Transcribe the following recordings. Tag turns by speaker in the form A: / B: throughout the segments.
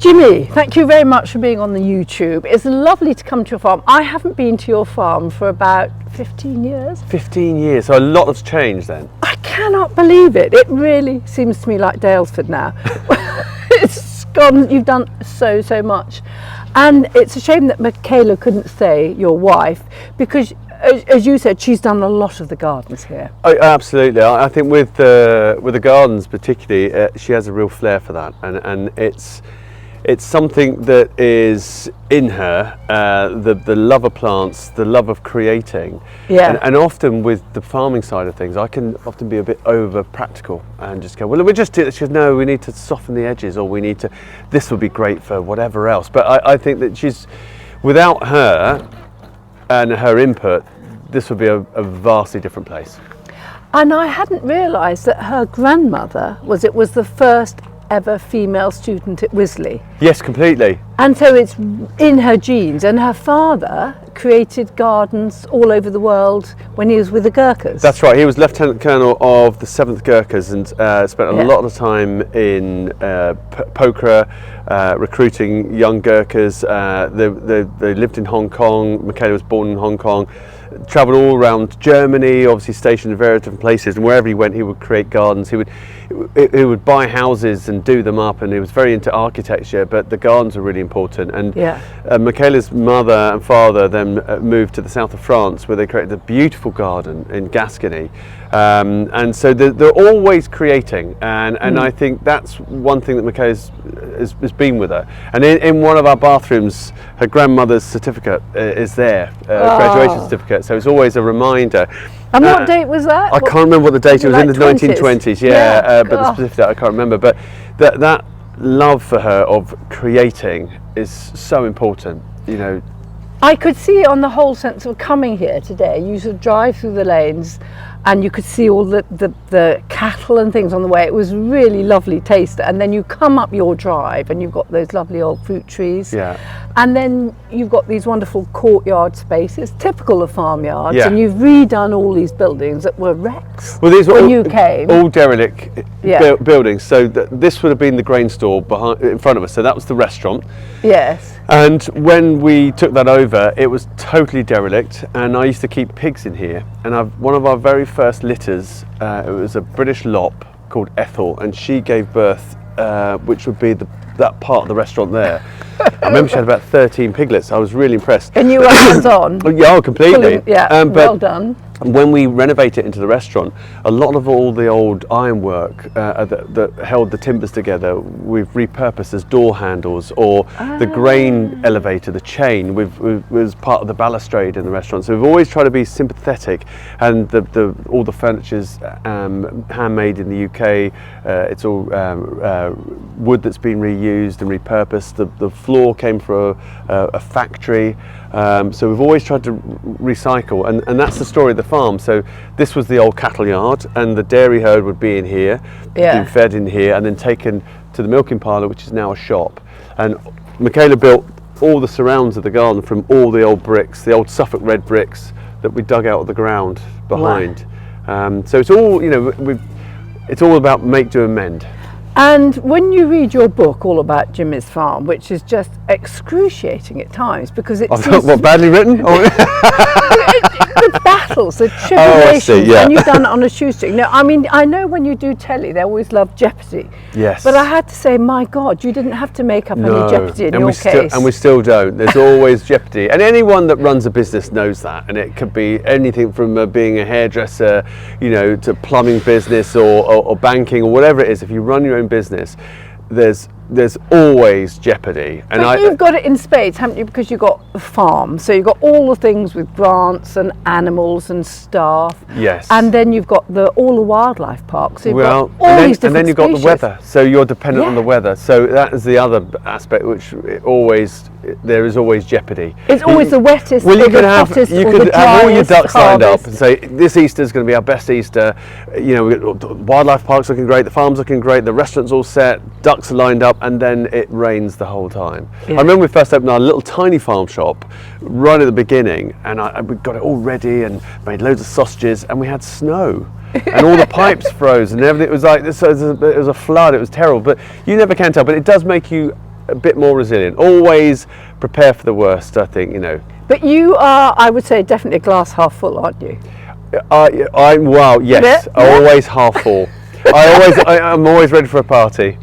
A: Jimmy, thank you very much for being on the YouTube. It's lovely to come to your farm. I haven't been to your farm for about 15 years.
B: 15 years, so a lot has changed then.
A: I cannot believe it. It really seems to me like Dalesford now. It's gone, you've done so much. And it's a shame that Michaela couldn't stay, your wife, because as you said, she's done a lot of the gardens here.
B: Oh, absolutely. I think with the gardens particularly, she has a real flair for that, and it's something that is in her, the love of plants, the love of creating.
A: Yeah.
B: And often with the farming side of things, I can often be a bit over practical and just go, well, we just do this. She goes, no, we need to soften the edges, or we need to, this would be great for whatever else. But I think that without her and her input, this would be a vastly different place.
A: And I hadn't realised that her grandmother was the first ever female student at Wisley.
B: Yes, completely.
A: And so it's in her genes, and her father created gardens all over the world when he was with the Gurkhas.
B: That's right, he was Lieutenant Colonel of the 7th Gurkhas and spent a lot of time in Pokhara, recruiting young Gurkhas. They lived in Hong Kong. Michaela was born in Hong Kong. Travelled all around Germany, obviously stationed in various different places, and wherever he went he would create gardens. He would buy houses and do them up, and he was very into architecture, but the gardens were really important. And Michaela's mother and father then moved to the south of France, where they created a beautiful garden in Gascony, and so they're always creating, and I think that's one thing that Michaela's has been with her. And in one of our bathrooms, her grandmother's certificate is there, graduation certificate, so it's always a reminder.
A: And what date was that?
B: I can't remember what the date, it was, like in the 1920s, but the specific date I can't remember. But that love for her of creating is so important, you know.
A: I could see on the whole sense of coming here today, you should drive through the lanes and you could see all the cattle and things on the way. It was really lovely taste. And then you come up your drive and you've got those lovely old fruit trees.
B: Yeah.
A: And then you've got these wonderful courtyard spaces, typical of farmyards.
B: Yeah.
A: And you've redone all these buildings that were wrecks
B: well, these were
A: when
B: all,
A: you came.
B: All derelict buildings. So this would have been the grain store in front of us. So that was the restaurant.
A: Yes.
B: And when we took that over, it was totally derelict, and I used to keep pigs in here. And one of our very first litters, it was a British lop called Ethel, and she gave birth, which would be that part of the restaurant there. I remember she had about 13 piglets. I was really impressed.
A: And you were hands-on?
B: Yeah, completely.
A: Well done.
B: When we renovate it into the restaurant, a lot of all the old ironwork that held the timbers together, we've repurposed as door handles, or the grain elevator, the chain, was part of the balustrade in the restaurant. So we've always tried to be sympathetic, and all the furniture's handmade in the UK. It's all wood that's been reused and repurposed. The floor came from a factory. So we've always tried to recycle, and that's the story of the farm. So this was the old cattle yard, and the dairy herd would be in here, being fed in here, and then taken to the milking parlour, which is now a shop. And Michaela built all the surrounds of the garden from all the old bricks, the old Suffolk red bricks that we dug out of the ground behind. Wow. So it's all, you know, it's all about make, do and mend.
A: And when you read your book all about Jimmy's farm, which is just excruciating at times, because it's
B: what, badly written?
A: The battles, the tribulations, and you've done it on a shoestring. No, I mean, I know when you do telly, they always love Jeopardy.
B: Yes.
A: But I had to say, my God, you didn't have to make up any Jeopardy in your case.
B: And we still don't. There's always Jeopardy. And anyone that runs a business knows that. And it could be anything from being a hairdresser, you know, to plumbing business or banking or whatever it is. If you run your own business, there's always Jeopardy. And
A: you've got it in spades, haven't you? Because you've got the farm, so you've got all the things with grants and animals and staff.
B: Yes.
A: And then you've got all the wildlife parks. So you've got all these different
B: and then you've got the weather, so you're dependent on the weather. So that is the other aspect, which there is always Jeopardy.
A: It's always the wettest.
B: Well, you could have all your ducks lined up and say this Easter is going to be our best Easter. You know, we've got the wildlife parks looking great, the farm's looking great, the restaurant's all set, ducks are lined up, and then it rains the whole time. Yeah. I remember we first opened our little tiny farm shop right at the beginning, and we got it all ready and made loads of sausages, and we had snow. And all the pipes froze and everything. It was like this. It was a flood. It was terrible. But you never can tell. But it does make you a bit more resilient. Always prepare for the worst, I think, you know.
A: But you are, I would say, definitely a glass half full, aren't you?
B: Well, yes,
A: Yeah.
B: always half full. I'm always ready for a party.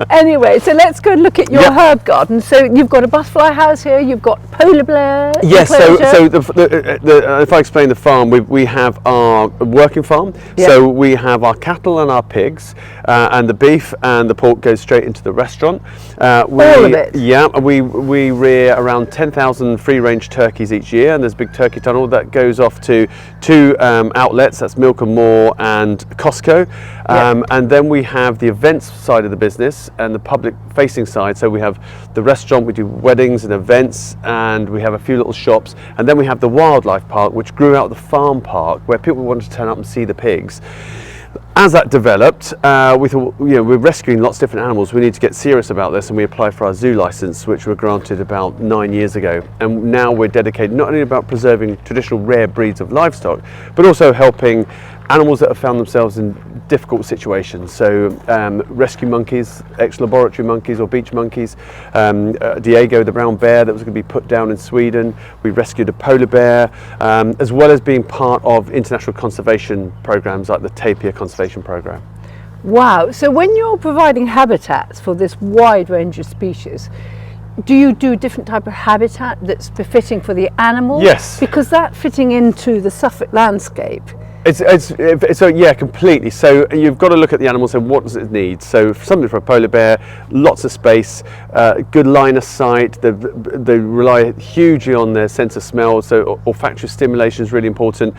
A: Anyway, so let's go and look at your herb garden. So you've got a butterfly house here, you've got polar bear.
B: Yes, so if I explain the farm, we have our working farm.
A: Yeah.
B: So we have our cattle and our pigs, and the beef and the pork goes straight into the restaurant.
A: All of it?
B: Yeah, we rear around 10,000 free-range turkeys each year, and there's a big turkey tunnel that goes off to two outlets, that's Milk and More and Costco. And then we have the events side of the business and the public facing side. So we have the restaurant, we do weddings and events, and we have a few little shops, and then we have the wildlife park, which grew out of the farm park, where people wanted to turn up and see the pigs. As that developed, we thought, you know, we're rescuing lots of different animals, we need to get serious about this, and we applied for our zoo license, which were granted about 9 years ago. And now we're dedicated not only about preserving traditional rare breeds of livestock, but also helping animals that have found themselves in difficult situations. So rescue monkeys, ex-laboratory monkeys or beach monkeys, Diego the brown bear that was going to be put down in Sweden. We rescued a polar bear, as well as being part of international conservation programs like the Tapir Conservation Program.
A: Wow, so when you're providing habitats for this wide range of species, do you do a different type of habitat that's befitting for the animals?
B: Yes.
A: Because that fitting into the Suffolk landscape.
B: So yeah, completely. So you've got to look at the animals and what does it need. So something for a polar bear, lots of space, good line of sight. They rely hugely on their sense of smell. So olfactory stimulation is really important.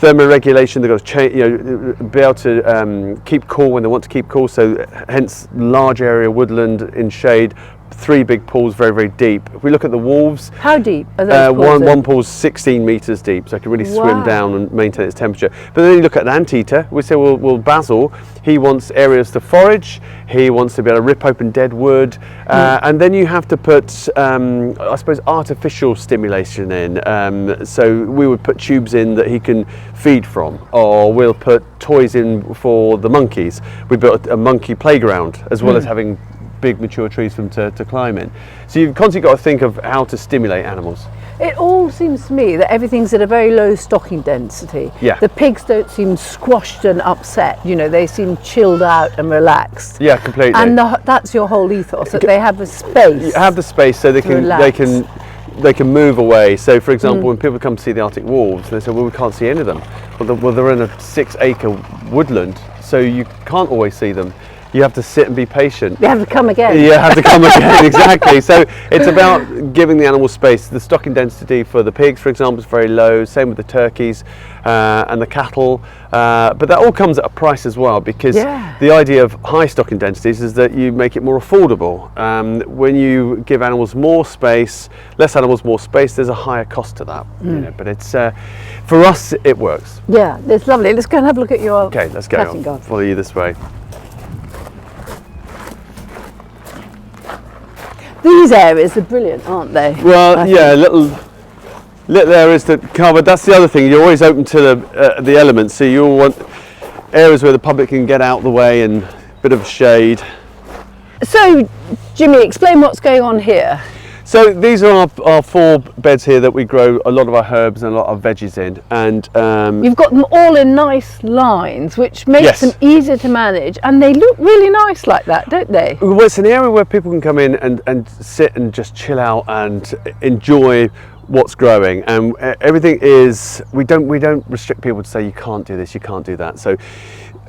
B: Thermoregulation, they've got to be able to keep cool when they want to keep cool. So hence large area woodland in shade. 3 big pools, very, very deep. If we look at the wolves,
A: how deep are those pools?
B: One pool's 16 metres deep, so it can really swim down and maintain its temperature. But then you look at an anteater, we say, well, Basil, he wants areas to forage, he wants to be able to rip open dead wood, and then you have to put, I suppose, artificial stimulation in. So we would put tubes in that he can feed from, or we'll put toys in for the monkeys. We built a monkey playground, as well as having big mature trees for them to climb in. So you've constantly got to think of how to stimulate animals.
A: It all seems to me that everything's at a very low stocking density.
B: Yeah.
A: The pigs don't seem squashed and upset, you know, they seem chilled out and relaxed.
B: Yeah, completely.
A: And that's your whole ethos, that they have a space.
B: You have the space so they can move away. So for example, when people come to see the Arctic wolves, they say, well, we can't see any of them. Well, they're in a 6-acre woodland, so you can't always see them. You have to sit and be patient.
A: You have to come again.
B: You have to come again, exactly. So it's about giving the animal space. The stocking density for the pigs, for example, is very low. Same with the turkeys and the cattle. But that all comes at a price as well, because the idea of high stocking densities is that you make it more affordable. When you give animals more space, less animals more space, there's a higher cost to that. You know, but it's for us, it works.
A: Yeah, it's lovely. Let's go and have a look at your
B: let's go.
A: garden.
B: Follow you this way.
A: These areas are brilliant, aren't they?
B: Well, yeah, little areas that cover. That's the other thing. You're always open to the elements. So you want areas where the public can get out of the way and a bit of shade. So,
A: Jimmy, explain what's going on here.
B: So these are our 4 beds here that we grow a lot of our herbs and a lot of veggies in, and
A: you've got them all in nice lines, which makes them easier to manage, and they look really nice like that, don't they?
B: Well, it's an area where people can come in and sit and just chill out and enjoy what's growing, and everything is, we don't restrict people to say you can't do this, you can't do that. So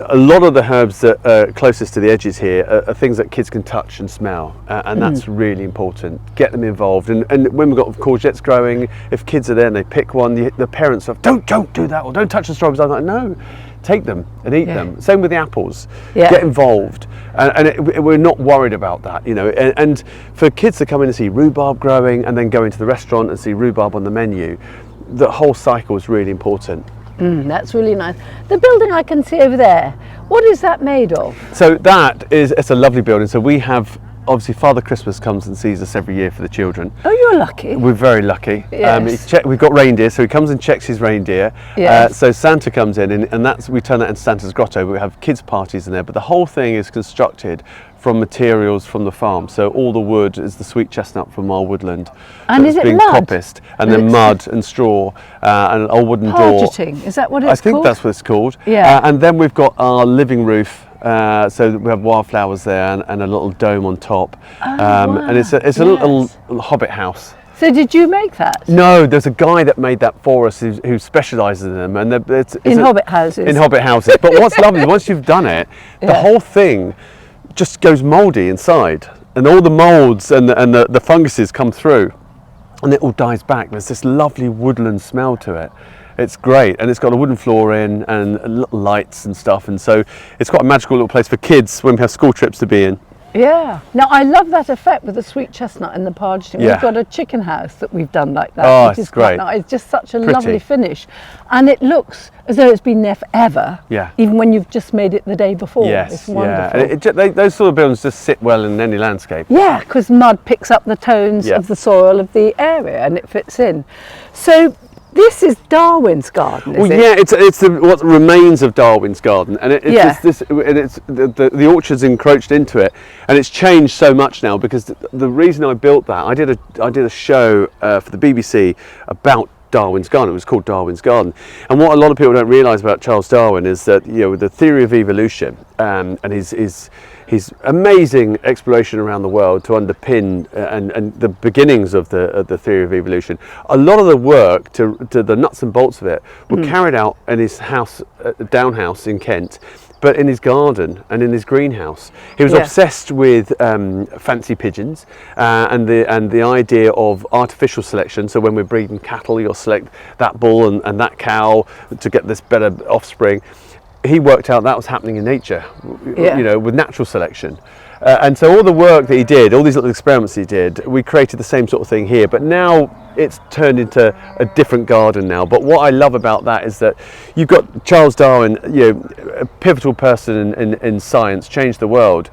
B: a lot of the herbs that are closest to the edges here are things that kids can touch and smell, and that's really important. Get them involved, and when we've got courgettes growing, if kids are there and they pick one, the parents are, don't do that, or don't touch the strawberries. I'm like, no, take them and eat them. Same with the apples. Get involved, and we're not worried about that, you know. And for kids to come in and see rhubarb growing and then go into the restaurant and see rhubarb on the menu, the whole cycle is really important.
A: That's really nice. The building I can see over there, what is that made of?
B: So it's a lovely building. So we have, obviously, Father Christmas comes and sees us every year for the children.
A: Oh, you're lucky.
B: We're very lucky.
A: Yes.
B: We've got reindeer, so he comes and checks his reindeer.
A: Yes.
B: So Santa comes in, and we turn that into Santa's grotto. We have kids' parties in there, but the whole thing is constructed from materials from the farm. So all the wood is the sweet chestnut from our woodland.
A: And
B: that's
A: is it
B: being
A: mud?
B: coppiced, and then mud and straw and an old wooden door.
A: Pargeting, is that what it's
B: I think
A: called?
B: that's what it's called.
A: Yeah.
B: And then we've got our living roof. So we have wildflowers there and a little dome on top.
A: Wow.
B: And it's a little hobbit house.
A: So did you make that?
B: No, there's a guy that made that for us who specialises in them, and it's
A: In hobbit houses.
B: In hobbit houses. But what's lovely is once you've done it, the whole thing just goes mouldy inside, and all the moulds and the funguses come through, and it all dies back. There's this lovely woodland smell to it. It's great, and it's got a wooden floor in and little lights and stuff, and so it's quite a magical little place for kids when we have school trips to be in.
A: Yeah. Now I love that effect with the sweet chestnut and the pargeting.
B: Yeah.
A: We've got a chicken house that we've done like that.
B: Oh,
A: which
B: it's
A: is quite
B: great.
A: nice. It's just such a
B: Pretty.
A: lovely finish, and it looks as though it's been there forever.
B: Yeah.
A: Even when you've just made it the day before.
B: Yes,
A: It's wonderful.
B: yeah. And those sort of buildings just sit well in any landscape.
A: Yeah, because mud picks up the tones
B: Yeah.
A: of the soil of the area and it fits in. So this is Darwin's garden, is
B: Well,
A: it?
B: yeah, it's what remains of Darwin's garden, and
A: Yeah.
B: the orchard's encroached into it, and it's changed so much now because the reason I built that, I did a show for the BBC about Darwin's garden. It was called Darwin's Garden, and what a lot of people don't realise about Charles Darwin is that the theory of evolution and his amazing exploration around the world to underpin and the beginnings of the theory of evolution. A lot of the work to the nuts and bolts of it were carried out in his house, down house in Kent, but in his garden and in his greenhouse. He was obsessed with fancy pigeons and the idea of artificial selection. So when we're breeding cattle, you'll select that bull and that cow to get this better offspring. He worked out that was happening in nature, with natural selection. And so all the work that he did, all these little experiments he did, we created the same sort of thing here. But now it's turned into a different garden now. But what I love about that is that you've got Charles Darwin, a pivotal person in science, changed the world,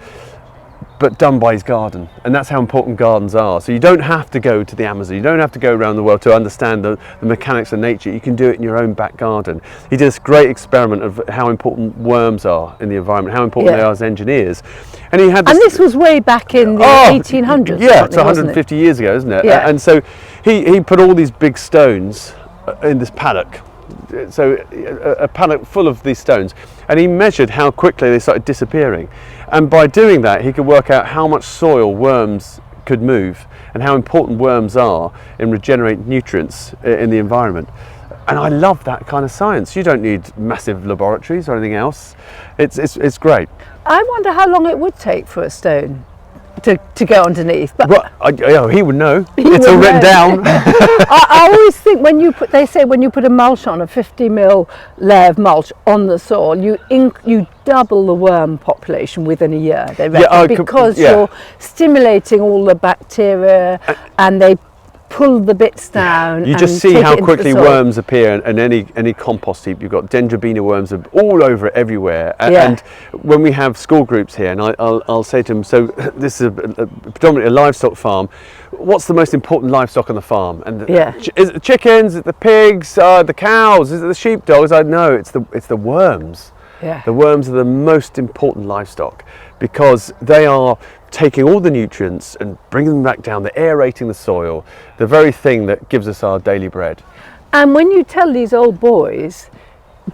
B: but done by his garden. And that's how important gardens are. So you don't have to go to the Amazon, you don't have to go around the world to understand the mechanics of nature. You can do it in your own back garden. He did this great experiment of how important worms are in the environment, how important they are as engineers. And he had this,
A: And this was way back in the 1800s.
B: Yeah, it's 150 years ago, isn't it?
A: Yeah.
B: And so he put all these big stones in this paddock. So a paddock full of these stones, and he measured how quickly they started disappearing, and by doing that he could work out how much soil worms could move and how important worms are in regenerating nutrients in the environment. And I love that kind of science. You don't need massive laboratories or anything else. It's great.
A: I wonder how long it would take for a stone to go underneath. But
B: Well, he would know.
A: He
B: It's
A: would
B: all written
A: know.
B: down.
A: I always think they say when you put a mulch on, a 50 mil layer of mulch on the soil, you double the worm population within a year, they reckon, because you're stimulating all the bacteria and they pull the bits down.
B: You just see how quickly worms appear, and any compost heap, you've got Dendrobina worms all over it, everywhere. And when we have school groups here, and I'll say to them, so this is predominantly a livestock farm, what's the most important livestock on the farm? And is it the chickens, is it the pigs, the cows, is it the sheepdogs? I know it's the worms.
A: Yeah.
B: The worms are the most important livestock because they are taking all the nutrients and bringing them back down, they're aerating the soil, the very thing that gives us our daily bread.
A: And when you tell these old boys,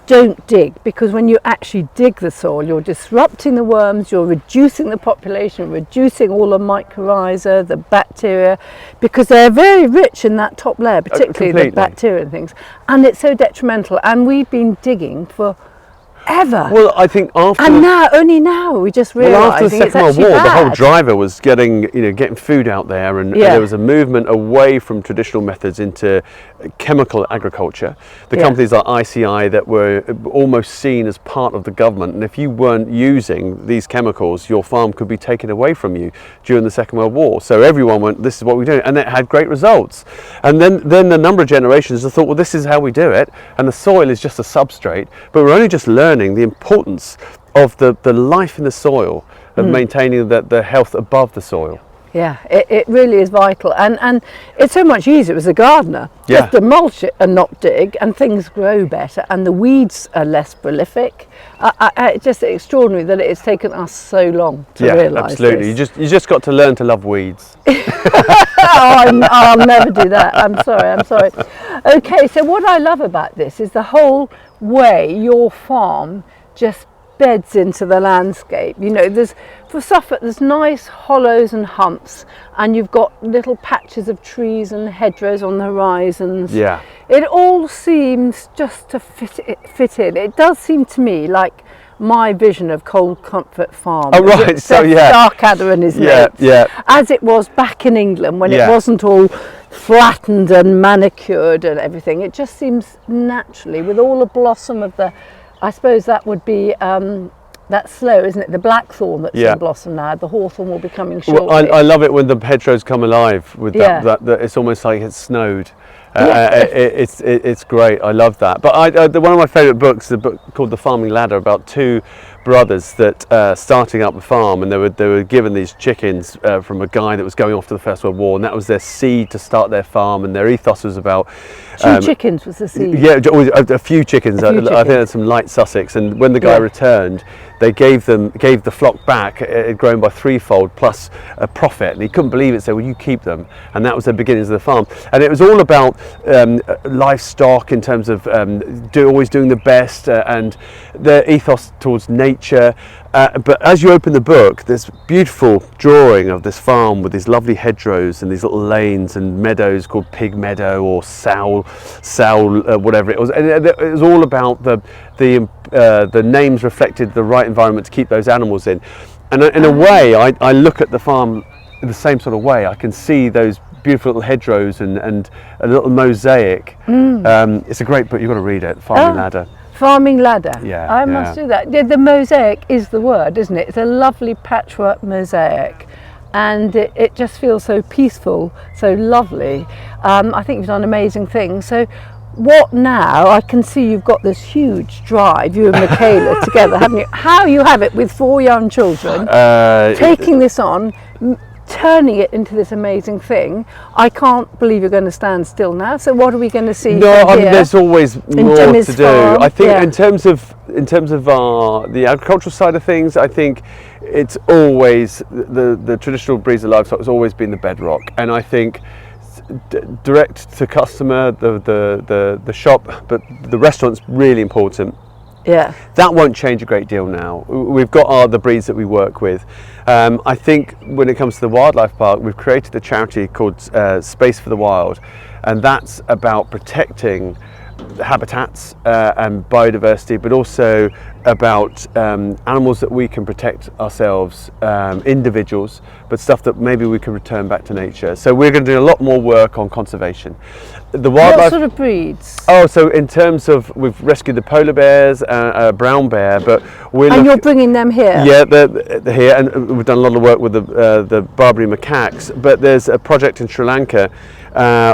A: don't dig, because when you actually dig the soil, you're disrupting the worms, you're reducing the population, reducing all the mycorrhiza, the bacteria, because they're very rich in that top layer, particularly the bacteria and things, and it's so detrimental. And we've been digging for ever.
B: Well, I think
A: only now we just realising
B: after the Second World War, the whole driver was getting food out there, and there was a movement away from traditional methods into chemical agriculture. The companies like ICI that were almost seen as part of the government, and if you weren't using these chemicals, your farm could be taken away from you during the Second World War. So everyone went, this is what we do, and it had great results. And then a number of generations have thought, well, this is how we do it, and the soil is just a substrate, but we're only just learning the importance of the life in the soil, of maintaining the health above the soil.
A: Yeah, it really is vital, and it's so much easier as a gardener just to mulch it and not dig, and things grow better, and the weeds are less prolific. It's just extraordinary that it's taken us so long to realise
B: absolutely.
A: this.
B: You just got to learn to love weeds.
A: I'll never do that. I'm sorry. Okay, so what I love about this is the whole way your farm just beds into the landscape. You know, for Suffolk there's nice hollows and humps, and you've got little patches of trees and hedgerows on the horizons.
B: Yeah.
A: It all seems just to fit in. It does seem to me like my vision of Cold Comfort Farm.
B: Oh right, so
A: Starkadder and his mates.
B: Yeah.
A: As it was back in England when it wasn't all flattened and manicured and everything. It just seems naturally, with all the blossom of the, I suppose that would be that's slow, isn't it? The blackthorn that's in blossom now. The hawthorn will be coming shortly.
B: Well, I love it when the hedgerows come alive with that. It's almost like it's snowed. It's great. I love that. But one of my favourite books is a book called The Farming Ladder, about two brothers that starting up a farm, and they were given these chickens from a guy that was going off to the First World War, and that was their seed to start their farm, and their ethos was about
A: chickens was the seed.
B: Yeah, a few chickens. I think there's some light Sussex, and when the guy returned, they gave the flock back. It had grown by threefold plus a profit, and he couldn't believe it. So, well, you keep them, and that was the beginnings of the farm. And it was all about livestock in terms of always doing the best, and the ethos towards nature. But as you open the book, there's beautiful drawing of this farm with these lovely hedgerows and these little lanes and meadows called Pig Meadow or Sow, whatever it was. And it was all about the names reflected the right environment to keep those animals in. And in a way, I look at the farm in the same sort of way. I can see those beautiful little hedgerows and a little mosaic. It's a great book. You've got to read it, Farming Ladder.
A: Farming Ladder.
B: Yeah,
A: I must do that. The mosaic is the word, isn't it? It's a lovely patchwork mosaic, and it just feels so peaceful, so lovely. I think you've done amazing things. So what now? I can see you've got this huge drive, you and Michaela together, haven't you? How you have it with 4 young children, taking this on, turning it into this amazing thing. I can't believe you're going to stand still now. So what are we going to see?
B: No, I mean, there's always more
A: Jimmy's
B: to do.
A: farm?
B: I think in terms of the agricultural side of things, I think it's always the traditional breeds of livestock has always been the bedrock, and I think direct to customer, the shop, but the restaurant's really important.
A: Yeah,
B: that won't change a great deal now. We've got the breeds that we work with. I think when it comes to the wildlife park, we've created a charity called Space for the Wild, and that's about protecting habitats and biodiversity, but also about animals that we can protect ourselves, individuals, but stuff that maybe we can return back to nature. So we're going to do a lot more work on conservation. The wildlife. What
A: sort of breeds?
B: Oh, so in terms of, we've rescued the polar bears, brown bear, but
A: and you're bringing them here?
B: Yeah, they're here, and we've done a lot of work with the Barbary macaques. But there's a project in Sri Lanka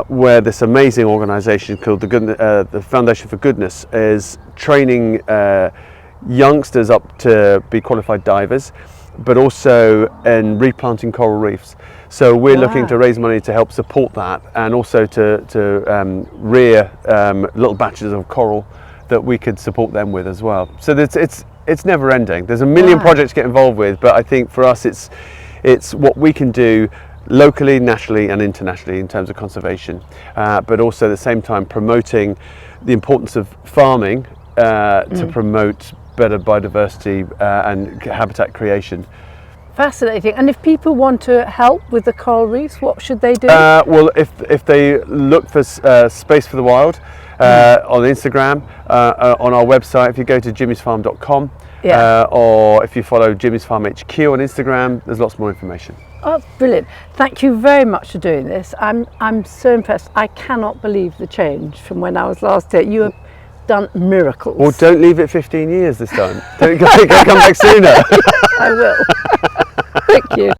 B: where this amazing organisation called the Foundation for Guinness is training youngsters up to be qualified divers, but also in replanting coral reefs. So we're looking to raise money to help support that, and also to rear little batches of coral that we could support them with as well. So it's never ending. There's a million projects to get involved with, but I think for us it's what we can do locally, nationally and internationally in terms of conservation, but also at the same time promoting the importance of farming to promote better biodiversity and habitat creation.
A: Fascinating. And if people want to help with the coral reefs, what should they do?
B: Well, if they look for Space for the Wild on Instagram, on our website, if you go to jimmysfarm.com, or if you follow Jimmy's Farm HQ on Instagram, there's lots more information.
A: Oh, brilliant. Thank you very much for doing this. I'm so impressed. I cannot believe the change from when I was last here. You have done miracles.
B: Well, don't leave it 15 years this time. Don't come back sooner.
A: I will. Thank you.